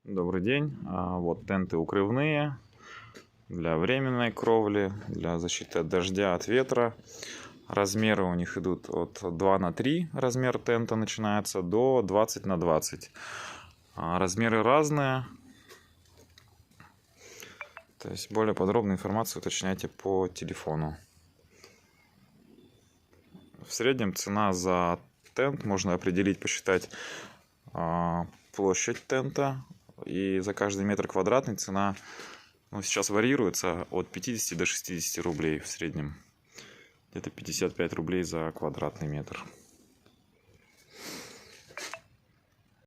Добрый день. Вот тенты укрывные для временной кровли, для защиты от дождя, от ветра. Размеры у них идут от 2 на 3, размер тента начинается, до 20 на 20. Размеры разные. То есть более подробную информацию уточняйте по телефону. В среднем цена за тент можно определить, посчитать площадь тента. И за каждый метр квадратный цена сейчас варьируется от 50 до 60 рублей в среднем. Где-то 55 рублей за квадратный метр.